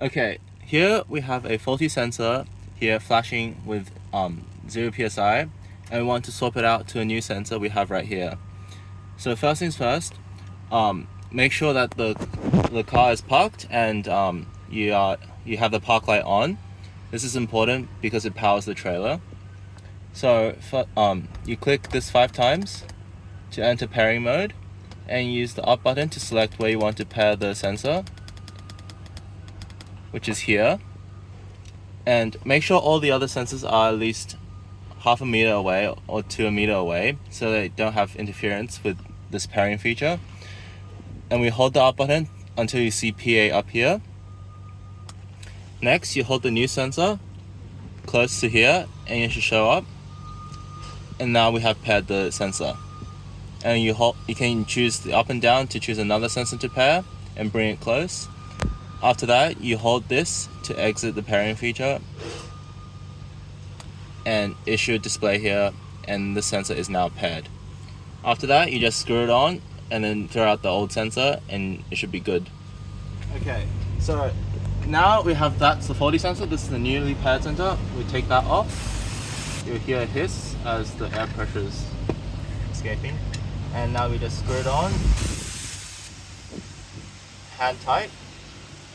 Okay, here we have a faulty sensor here flashing with 0 psi, and we want to swap it out to a new sensor we have right here. So first things first, make sure that the car is parked and you have the park light on. This is important because it powers the trailer. So you click this 5 times to enter pairing mode, and use the up button to select where you want to pair the sensor, which is here. And make sure all the other sensors are at least half a meter away or to a meter away, so they don't have interference with this pairing feature. And we hold the up button until you see PA up here. Next, you hold the new sensor close to here, and it should show up. And now we have paired the sensor. And you can choose the up and down to choose another sensor to pair and bring it close. After that, you hold this to exit the pairing feature, and it should display here, and the sensor is now paired. After that, you just screw it on and then throw out the old sensor, and it should be good. Okay, so now we have that's the faulty sensor. This is the newly paired sensor. We take that off. You'll hear a hiss as the air pressure is escaping. And now we just screw it on, hand tight,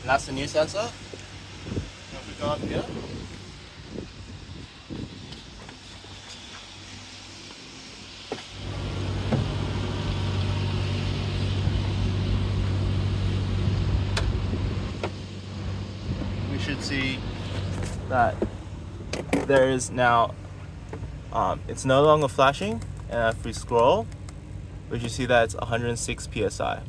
and that's the new sensor. And if we go up here, we should see that there is now, it's no longer flashing, and if we scroll, we should see that it's 106 psi.